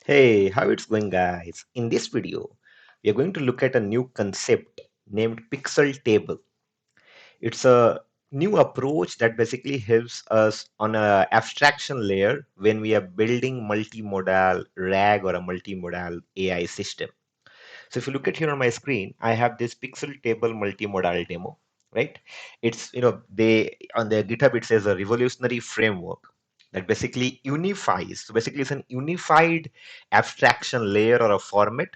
Hey, how it's going, guys? In this video, we are going to look at a new concept named Pixeltable. It's a new approach that basically helps us on a abstraction layer when we are building multimodal RAG or a multimodal AI system. So if you look at here on my screen, I have this Pixeltable multimodal demo, right? It's, they on their GitHub, it says a revolutionary framework that basically unifies. So basically it's an unified abstraction layer or a format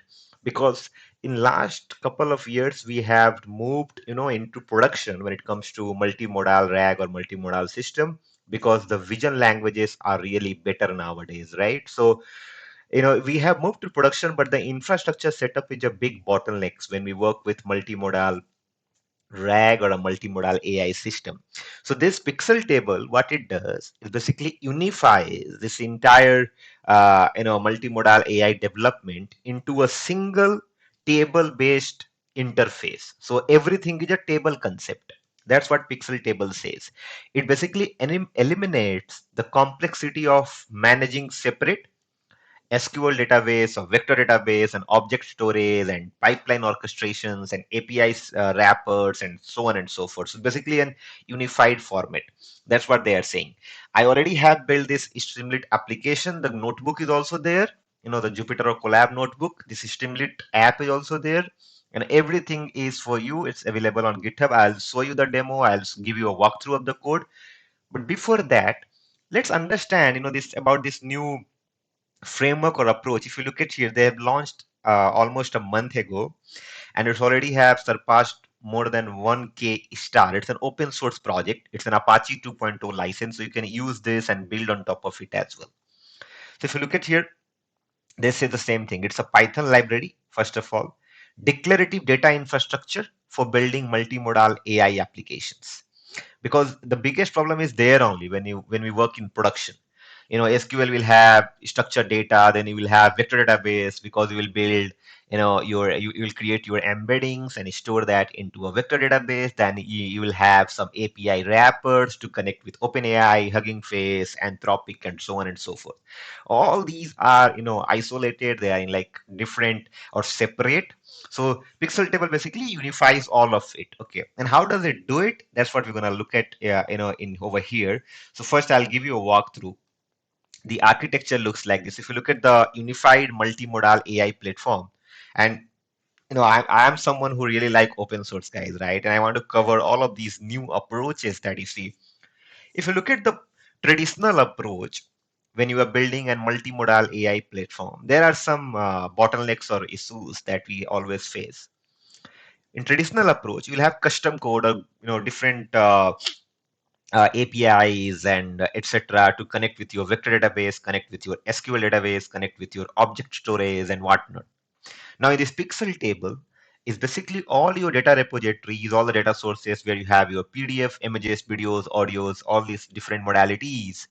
because in last couple of years we have moved, into production when it comes to multimodal RAG or multimodal system because the vision languages are really better nowadays, right? So we have moved to production, but the infrastructure setup is a big bottlenecks when we work with multimodal RAG or a multimodal AI system. So this pixel table, what it does is basically unifies this entire multimodal AI development into a single table-based interface. So everything is a table concept. That's what pixel table says. It basically eliminates the complexity of managing separate SQL database or vector database and object storage and pipeline orchestrations and APIs wrappers and so on and so forth. So basically an unified format. That's what they are saying. I already have built this Streamlit application. The notebook is also there. The Jupyter or Colab notebook. This Streamlit app is also there. And everything is for you. It's available on GitHub. I'll show you the demo. I'll give you a walkthrough of the code. But before that, let's understand, this about this new framework or approach. If you look at here, they have launched almost a month ago, and it's already have surpassed more than 1K star. It's an open source project. It's an Apache 2.0 license, so you can use this and build on top of it as well. So if you look at here, they say the same thing. It's a Python library, first of all, declarative data infrastructure for building multimodal AI applications. Because the biggest problem is there only when we work in production. SQL will have structured data, then you will have vector database because you will build, you will create your embeddings and store that into a vector database. Then you will have some API wrappers to connect with OpenAI, Hugging Face, Anthropic, and so on and so forth. All these are, isolated. They are in like different or separate. So Pixeltable basically unifies all of it. Okay, and how does it do it? That's what we're gonna look at, in over here. So first, I'll give you a walkthrough. The architecture looks like this. If you look at the unified multimodal AI platform, and I am someone who really like open source guys, right? And I want to cover all of these new approaches that you see. If you look at the traditional approach, when you are building a multimodal AI platform, there are some bottlenecks or issues that we always face. In traditional approach, you'll have custom code or different APIs and etc. to connect with your vector database, connect with your SQL database, connect with your object storage and whatnot. Now, in this pixel table is basically all your data repositories, all the data sources where you have your PDF, images, videos, audios, all these different modalities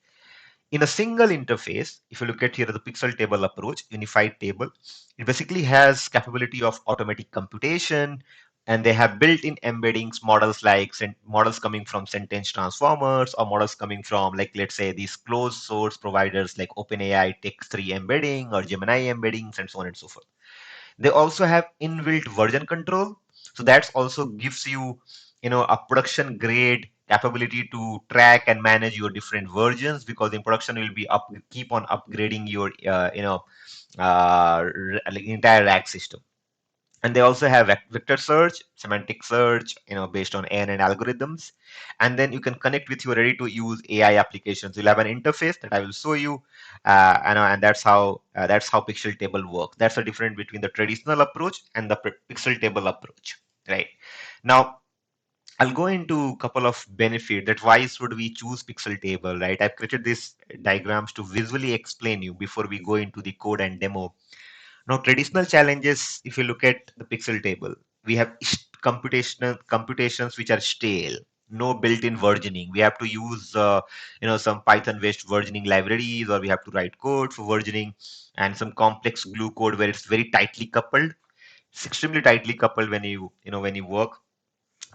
in a single interface. If you look at here the pixel table approach, unified table, it basically has capability of automatic computation, and they have built-in embeddings, models like models coming from sentence transformers or models coming from, like, let's say these closed source providers like OpenAI Text3 embedding or Gemini embeddings and so on and so forth. They also have inbuilt version control. So that also gives you, a production grade capability to track and manage your different versions, because in production you'll be keep on upgrading your, like entire rack system. And they also have vector search, semantic search, based on ANN algorithms. And then you can connect with your ready to use AI applications. You'll have an interface that I will show you, and that's how pixel table works. That's the difference between the traditional approach and the pixel table approach, right? Now, I'll go into a couple of benefits that why should we choose pixel table, right? I've created these diagrams to visually explain you before we go into the code and demo. Now, traditional challenges, if you look at the pixel table, we have computational computations which are stale, no built-in versioning. We have to use, some Python-based versioning libraries, or we have to write code for versioning, and some complex glue code where it's very tightly coupled. It's extremely tightly coupled when when you work.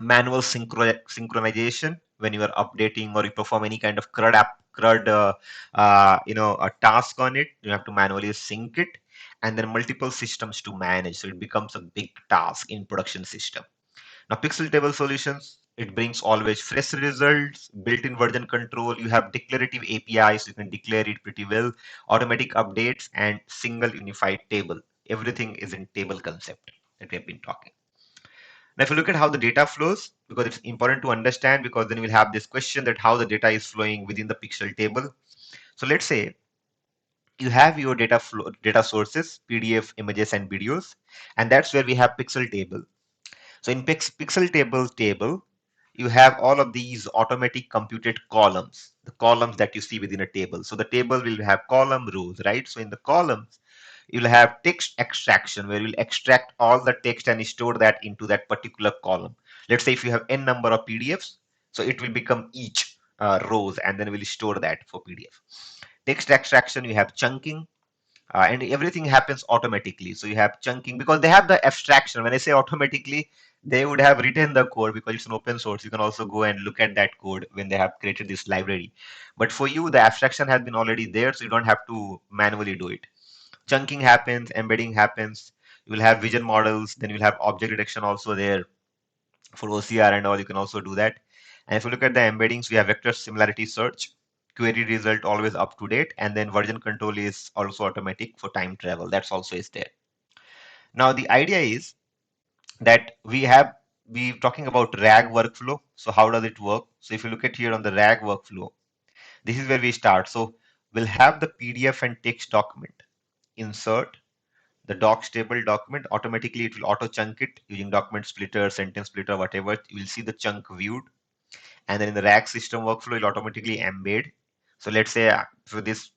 Manual synchronization when you are updating or you perform any kind of CRUD, a task on it. You have to manually sync it, and then multiple systems to manage. So it becomes a big task in production system. Now, pixel table solutions, it brings always fresh results, built-in version control. You have declarative APIs, you can declare it pretty well, automatic updates, and single unified table. Everything is in table concept that we have been talking. Now, if you look at how the data flows, because it's important to understand, because then we'll have this question that how the data is flowing within the pixel table. So let's say you have your data flow, data sources, PDF, images, and videos, and that's where we have pixel table. So in Pixeltable, you have all of these automatic computed columns, the columns that you see within a table. So the table will have column rows, right? So in the columns, you'll have text extraction where you'll extract all the text and store that into that particular column. Let's say if you have n number of PDFs, so it will become each rows and then we'll store that for PDF. Text extraction, you have chunking, and everything happens automatically. So you have chunking because they have the abstraction. When I say automatically, they would have written the code because it's an open source. You can also go and look at that code when they have created this library. But for you, the abstraction has been already there, so you don't have to manually do it. Chunking happens, embedding happens. You will have vision models, then you'll have object detection also there for OCR and all. You can also do that. And if you look at the embeddings, we have vector similarity search, query result always up to date, and then version control is also automatic for time travel. That's also is there. Now the idea is that we talking about RAG workflow. So how does it work? So if you look at here on the RAG workflow, this is where we start. So we'll have the PDF and text document. Insert the docs table document. Automatically it will auto chunk it using document splitter, sentence splitter, whatever. You will see the chunk viewed, and then in the RAG system workflow, it'll automatically embed. So let's say for this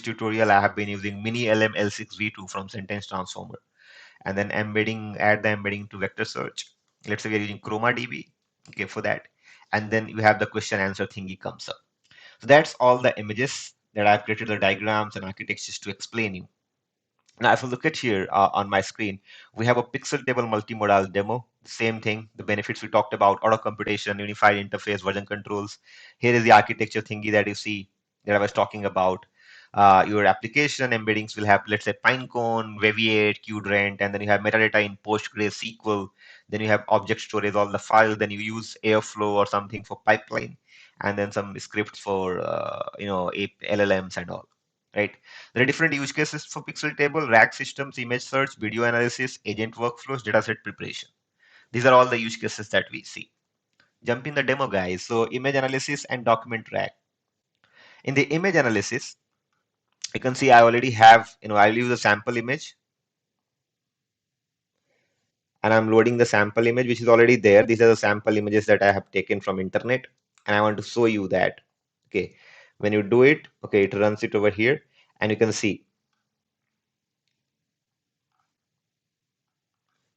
tutorial, I have been using mini LM L6V2 from sentence transformer, and then add the embedding to vector search. Let's say we are using chroma db, okay, for that, and then you have the question answer thingy comes up. So that's all the images that I've created, the diagrams and architectures to explain you. Now, if you look at here on my screen, we have a Pixeltable multimodal demo. Same thing, the benefits we talked about, auto computation, unified interface, version controls. Here is the architecture thingy that you see that I was talking about. Your application embeddings will have, let's say, Pinecone, Weaviate, Qdrant, and then you have metadata in PostgreSQL. Then you have object storage, all the files. Then you use Airflow or something for pipeline, and then some scripts for LLMs and all, right? There are different use cases for Pixeltable: RAG systems, image search, video analysis, agent workflows, dataset preparation. These are all the use cases that we see. Jump in the demo, guys. So image analysis and document RAG. In the image analysis, you can see I already have, I'll use a sample image and I'm loading the sample image, which is already there. These are the sample images that I have taken from internet. And I want to show you that, okay, when you do it, okay, it runs it over here and you can see,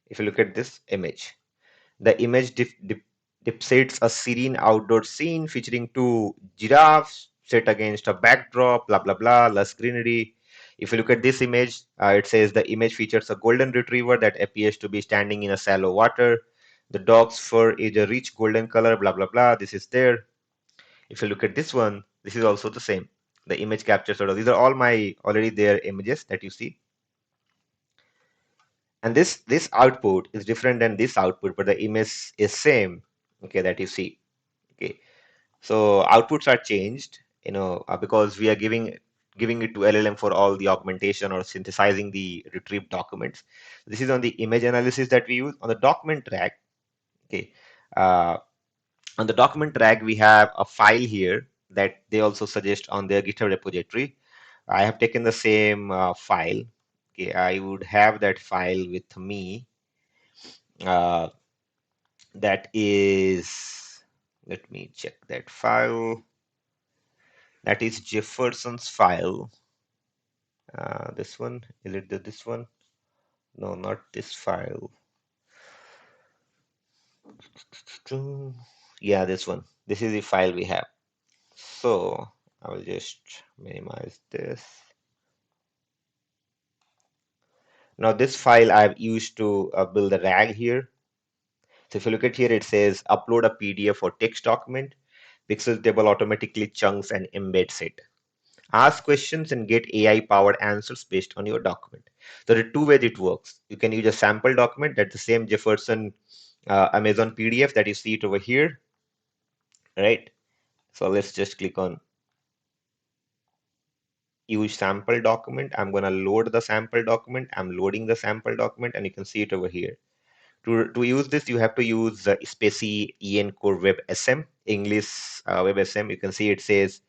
if you look at this image, the image depicts a serene outdoor scene featuring two giraffes set against a backdrop, blah, blah, blah, lush greenery. If you look at this image, it says the image features a golden retriever that appears to be standing in a shallow water. The dog's fur is a rich golden color, blah, blah, blah. This is there. If you look at this one, this is also the same. The image capture sort of, these are all my already there images that you see. And this output is different than this output, but the image is same, okay, that you see. Okay, so outputs are changed, because we are giving it to LLM for all the augmentation or synthesizing the retrieved documents. This is on the image analysis that we use. On the document RAG, okay, uh, on the document RAG we have a file here that they also suggest on their GitHub repository. I have taken the same file. Okay, I would have that file with me. Uh, that is, let me check that file. That is Jefferson's file. This one, is it this one? No, not this file. Yeah, this one. This is the file we have. So I will just minimize this. Now this file I've used to build a RAG here. So if you look at here, it says upload a PDF or text document. Pixeltable automatically chunks and embeds it. Ask questions and get AI powered answers based on your document. So there are two ways it works. You can use a sample document, that's the same Jefferson Amazon PDF that you see it over here, right? So let's just click on use sample document. I'm going to load the sample document. I'm loading the sample document and you can see it over here. To use this, you have to use Spacey EN Core Web SM, English Web SM. You can see it says,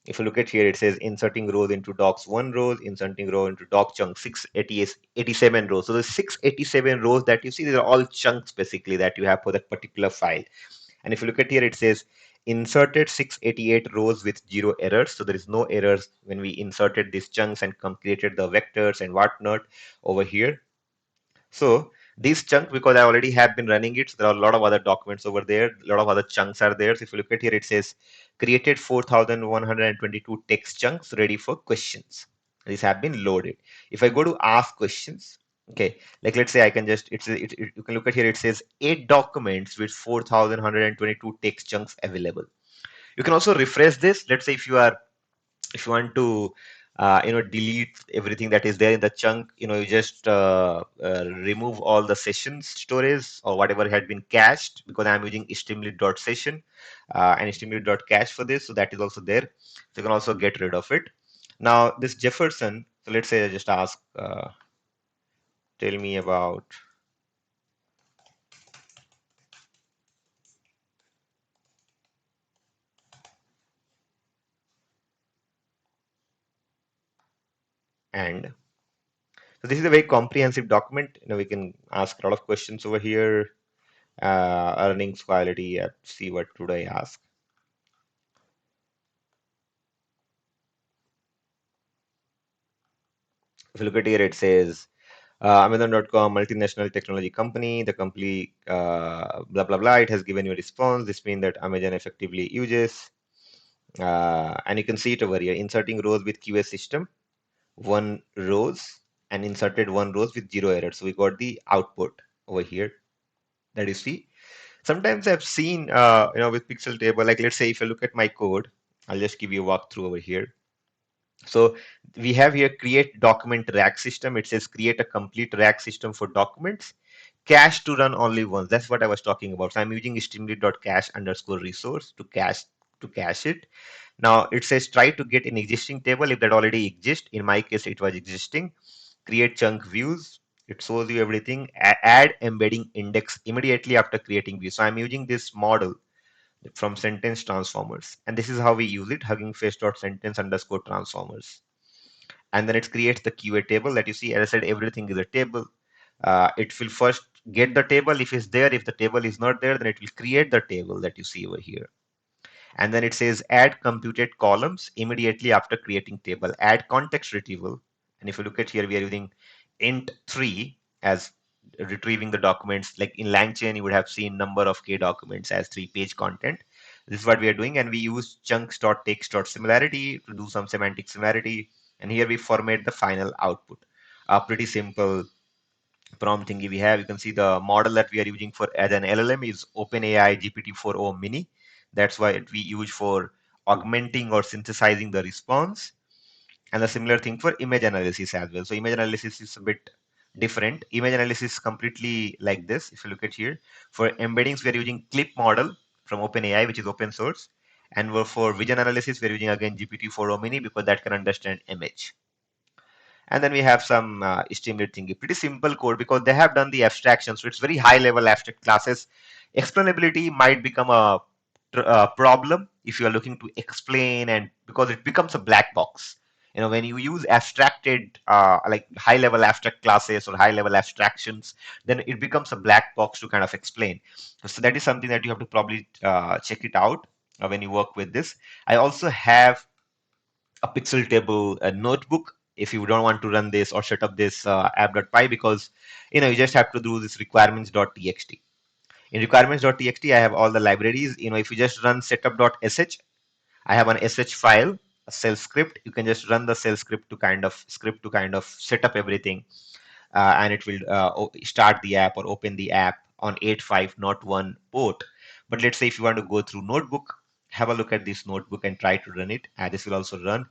if you look at here, it says inserting rows into docs 1 rows, inserting row into doc chunk 687 rows. So the 687 rows that you see, these are all chunks basically that you have for that particular file. And if you look at here, it says inserted 688 rows with 0 errors. So there is no errors when we inserted these chunks and created the vectors and whatnot over here. So these chunks, because I already have been running it, so there are a lot of other documents over there, a lot of other chunks are there. So if you look at here, it says created 4,122 text chunks ready for questions. These have been loaded. If I go to ask questions, okay, like let's say I can just, you can look at here, it says 8 documents with 4,122 text chunks available. You can also refresh this. Let's say if you want to delete everything that is there in the chunk, you just remove all the sessions storage or whatever had been cached, because I'm using html.session and html.cache for this, so that is also there. So you can also get rid of it. Now this Jefferson, so let's say I just ask tell me about, and so this is a very comprehensive document. We can ask a lot of questions over here. Earnings quality, see what should I ask. If you look at here, it says Amazon.com, multinational technology company. The company, blah, blah, blah. It has given you a response. This means that Amazon effectively uses. And you can see it over here, inserting rows with QA system, 1 rows, and inserted 1 rows with 0 errors. So we got the output over here that you see. Sometimes I've seen, with Pixeltable, like let's say if you look at my code, I'll just give you a walkthrough over here. So we have here create document rack system. It says create a complete rack system for documents. Cache to run only once. That's what I was talking about. So I'm using streamlit.cache underscore resource to cache it. Now it says try to get an existing table if that already exists. In my case, it was existing. Create chunk views. It shows you everything. Add embedding index immediately after creating views. So I'm using this model from sentence transformers, and this is how we use it, hugging face dot sentence underscore transformers. And then it creates the QA table that you see. As I said, everything is a table. It will first get the table if it's there. If the table is not there, then it will create the table that you see over here. And then it says add computed columns immediately after creating table, add context retrieval. And if you look at here, we are using int3 as retrieving the documents. Like in LangChain, you would have seen number of k documents as 3-page content. This is what we are doing, and we use chunks.text.similarity to do some semantic similarity. And here we format the final output. Pretty simple prompt thingy we have. You can see the model that we are using for as an LLM is OpenAI GPT-4o Mini. That's why we use for augmenting or synthesizing the response. And a similar thing for image analysis as well. So image analysis is a bit different. Image analysis is completely like this. If you look at here, for embeddings, we are using clip model from OpenAI, which is open source. And for vision analysis, we're using again GPT-4o Mini because that can understand image. And then we have some streamlit thingy. Pretty simple code because they have done the abstraction. So it's very high level abstract classes. Explainability might become a problem if you are looking to explain, and because it becomes a black box. When you use abstracted, like high level abstract classes or high level abstractions, then it becomes a black box to kind of explain. So that is something that you have to probably check it out when you work with this. I also have a Pixeltable notebook if you don't want to run this or set up this app.py, because you just have to do this requirements.txt. In requirements.txt, I have all the libraries. If you just run setup.sh, I have an sh file, a shell script. You can just run the shell script to kind of set up everything, and it will start the app or open the app on 8.5 not 1 port. But let's say if you want to go through notebook, have a look at this notebook and try to run it. And this will also run.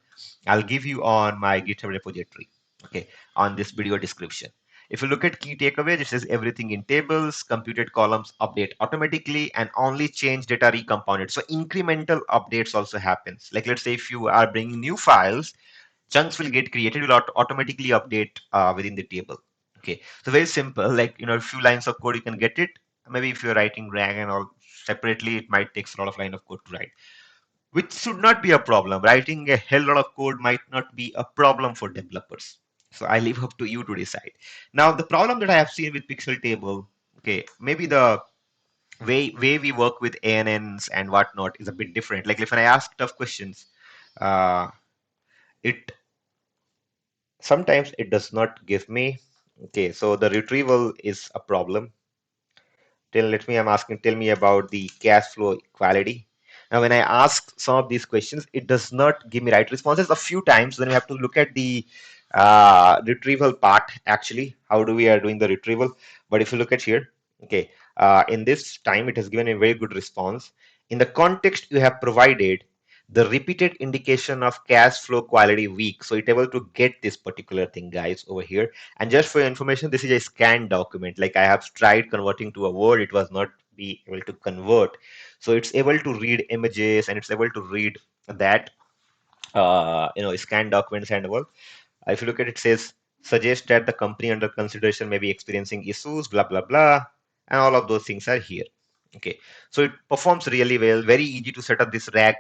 I'll give you on my GitHub repository, okay, on this video description. If you look at key takeaways, it says everything in tables, computed columns update automatically, and only change data recompounded. So incremental updates also happens. Like let's say if you are bringing new files, chunks will get created, will automatically update within the table. Okay, so very simple. Like a few lines of code you can get it. Maybe if you're writing rag and all separately, it might take a lot of line of code to write, which should not be a problem. Writing a hell lot of code might not be a problem for developers. So I leave up to you to decide. Now, the problem that I have seen with Pixeltable, okay, maybe the way we work with ANNs and whatnot is a bit different. Like if I ask tough questions, uh, it sometimes it does not give me. Okay, so the retrieval is a problem. I'm asking, tell me about the cash flow equality. Now, when I ask some of these questions, it does not give me right responses a few times. Then we have to look at the retrieval part, actually. How do we are doing the retrieval? But if you look at here, okay, in this time, it has given a very good response. In the context you have provided, the repeated indication of cash flow quality weak. So it able to get this particular thing, guys, over here. And just for your information, this is a scanned document. Like I have tried converting to a Word, it was not be able to convert. So it's able to read images and it's able to read that scanned documents and all. If you look at it, says suggest that the company under consideration may be experiencing issues, blah blah blah, and all of those things are here. Okay, so it performs really well. Very easy to set up this RAG,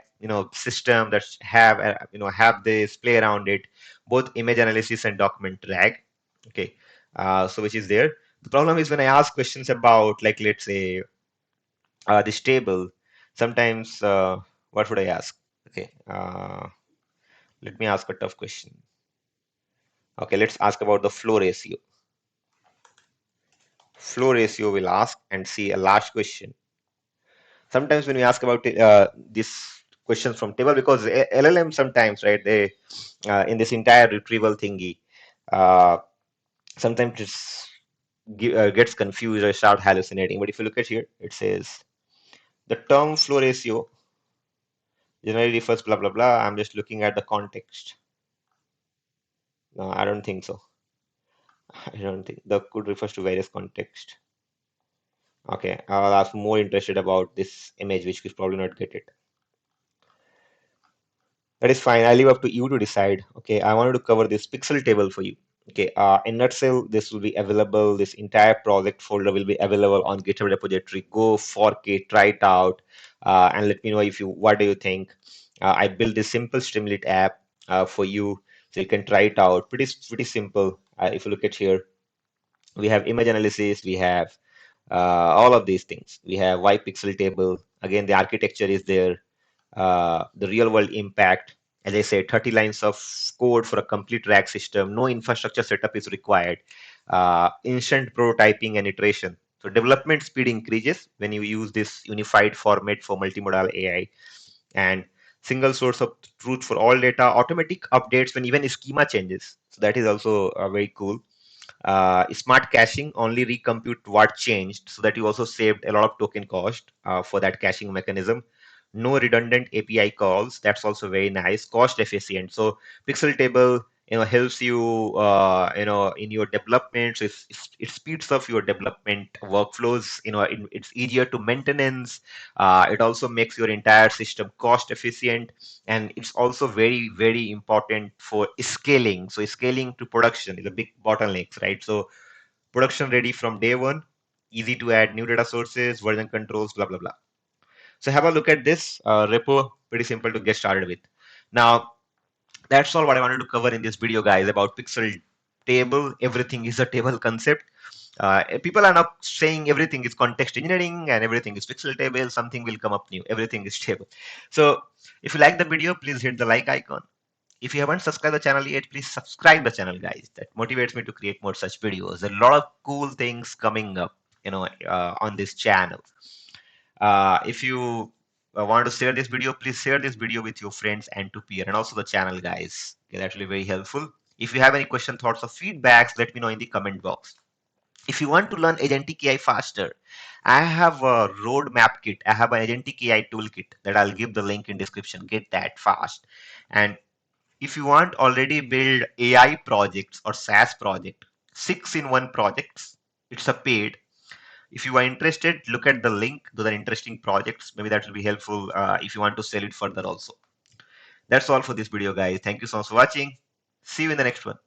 system that have this play around it, both image analysis and document RAG. Okay, so which is there. The problem is when I ask questions about, like, let's say this table, sometimes what would I ask? Okay, let me ask a tough question. Okay, let's ask about the flow ratio. Flow ratio will ask and see a last question. Sometimes when we ask about these questions from table, because LLM sometimes, right, they in this entire retrieval thingy, uh, sometimes gets confused or start hallucinating. But if you look at here, it says the term flow ratio generally refers blah blah blah. I'm just looking at the context. No, I don't think so. I don't think the could refers to various context. Okay, I was more interested about this image, which we probably not get it. That is fine. I leave up to you to decide. Okay, I wanted to cover this Pixeltable for you. Okay, in nutshell, this will be available. This entire project folder will be available on GitHub repository. Go fork it, try it out, and let me know if you what do you think. I built this simple Streamlit app for you, so you can try it out. Pretty simple. If you look at here, we have image analysis. We have all of these things. We have Y Pixeltable. Again, the architecture is there. The real world impact. As I said, 30 lines of code for a complete rack system. No infrastructure setup is required. Instant prototyping and iteration. So development speed increases when you use this unified format for multimodal AI, and single source of truth for all data. Automatic updates when even schema changes. So that is also very cool. Smart caching only recompute what changed, so that you also saved a lot of token cost for that caching mechanism. No redundant API calls. That's also very nice, cost efficient. So Pixeltable, helps you, in your development. So it speeds up your development workflows. It's easier to maintenance. It also makes your entire system cost efficient, and it's also very very important for scaling. So scaling to production is a big bottleneck, right? So production ready from day one, easy to add new data sources, version controls, blah blah blah. So have a look at this repo. Pretty simple to get started with. Now that's all what I wanted to cover in this video, guys, about pixel table. Everything is a table concept. People are not saying everything is context engineering and everything is pixel table. Something will come up new. Everything is table. So if you like the video, please hit the like icon. If you haven't subscribed the channel yet, please subscribe the channel, guys. That motivates me to create more such videos. A lot of cool things coming up, on this channel. If you want to share this video, please share this video with your friends and to peer, and also the channel, guys. Okay, that will be very helpful. If you have any question, thoughts, or feedbacks, let me know in the comment box. If you want to learn agentic AI faster, I have a roadmap kit. I have an agentic AI toolkit that I'll give the link in description. Get that fast. And if you want already build AI projects or SaaS project, 6-in-1 projects, it's a paid. If you are interested, look at the link. Those are interesting projects. Maybe that will be helpful if you want to sell it further also. That's all for this video, guys. Thank you so much for watching. See you in the next one.